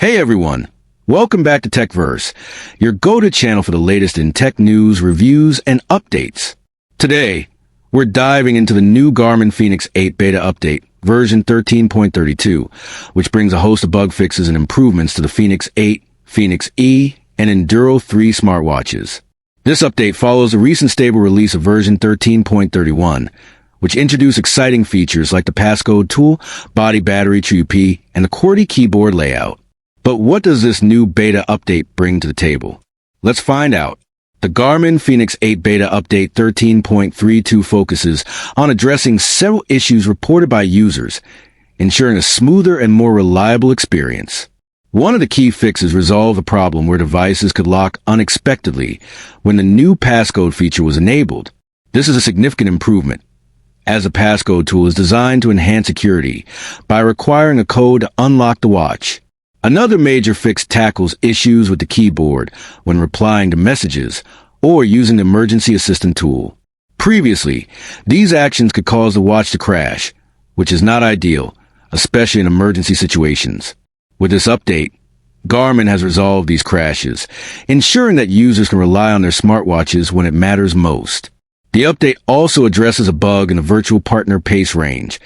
Hey everyone, welcome back to TechVerse, your go-to channel for the latest in tech news, reviews, and updates. Today, we're diving into the new Garmin Fenix 8 beta update, version 13.32, which brings a host of bug fixes and improvements to the Fenix 8, Fenix E, and Enduro 3 smartwatches. This update follows the recent stable release of version 13.31, which introduced exciting features like the Passcode tool, body battery TrueP, and the QWERTY keyboard layout. But what does this new beta update bring to the table? Let's find out. The Garmin Fenix 8 beta update 13.32 focuses on addressing several issues reported by users, ensuring a smoother and more reliable experience. One of the key fixes resolved a problem where devices could lock unexpectedly when the new Passcode feature was enabled. This is a significant improvement, as the Passcode tool is designed to enhance security by requiring a code to unlock the watch. Another major fix tackles issues with the keyboard when replying to messages or using the emergency assistant tool. Previously, these actions could cause the watch to crash, which is not ideal, especially in emergency situations. With this update, Garmin has resolved these crashes, ensuring that users can rely on their smartwatches when it matters most. The update also addresses a bug in the virtual partner pace range,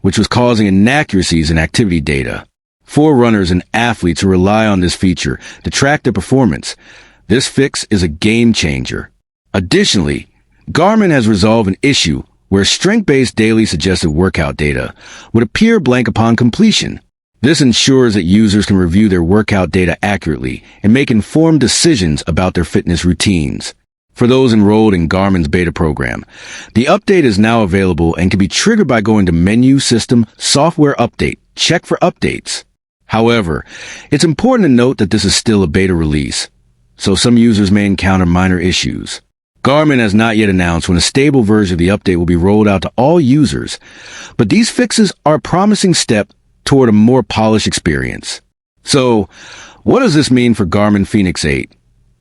which was causing inaccuracies in activity data. For runners and athletes who rely on this feature to track their performance, this fix is a game changer. Additionally, Garmin has resolved an issue where strength-based daily suggested workout data would appear blank upon completion. This ensures that users can review their workout data accurately and make informed decisions about their fitness routines. For those enrolled in Garmin's beta program, the update is now available and can be triggered by going to Menu, System, Software Update, check for updates. However, it's important to note that this is still a beta release, so some users may encounter minor issues. Garmin has not yet announced when a stable version of the update will be rolled out to all users, but these fixes are a promising step toward a more polished experience. So, what does this mean for Garmin Fenix 8,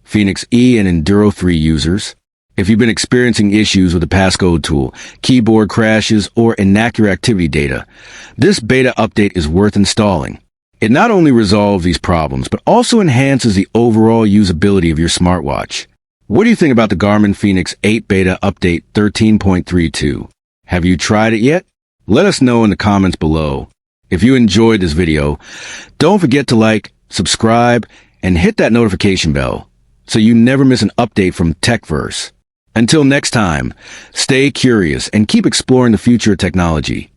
Fenix E, and Enduro 3 users? If you've been experiencing issues with the Passcode tool, keyboard crashes, or inaccurate activity data, this beta update is worth installing. It not only resolves these problems, but also enhances the overall usability of your smartwatch. What do you think about the Garmin Fenix 8 beta update 13.32? Have you tried it yet? Let us know in the comments below. If you enjoyed this video, don't forget to like, subscribe, and hit that notification bell so you never miss an update from TechVerse. Until next time, stay curious and keep exploring the future of technology.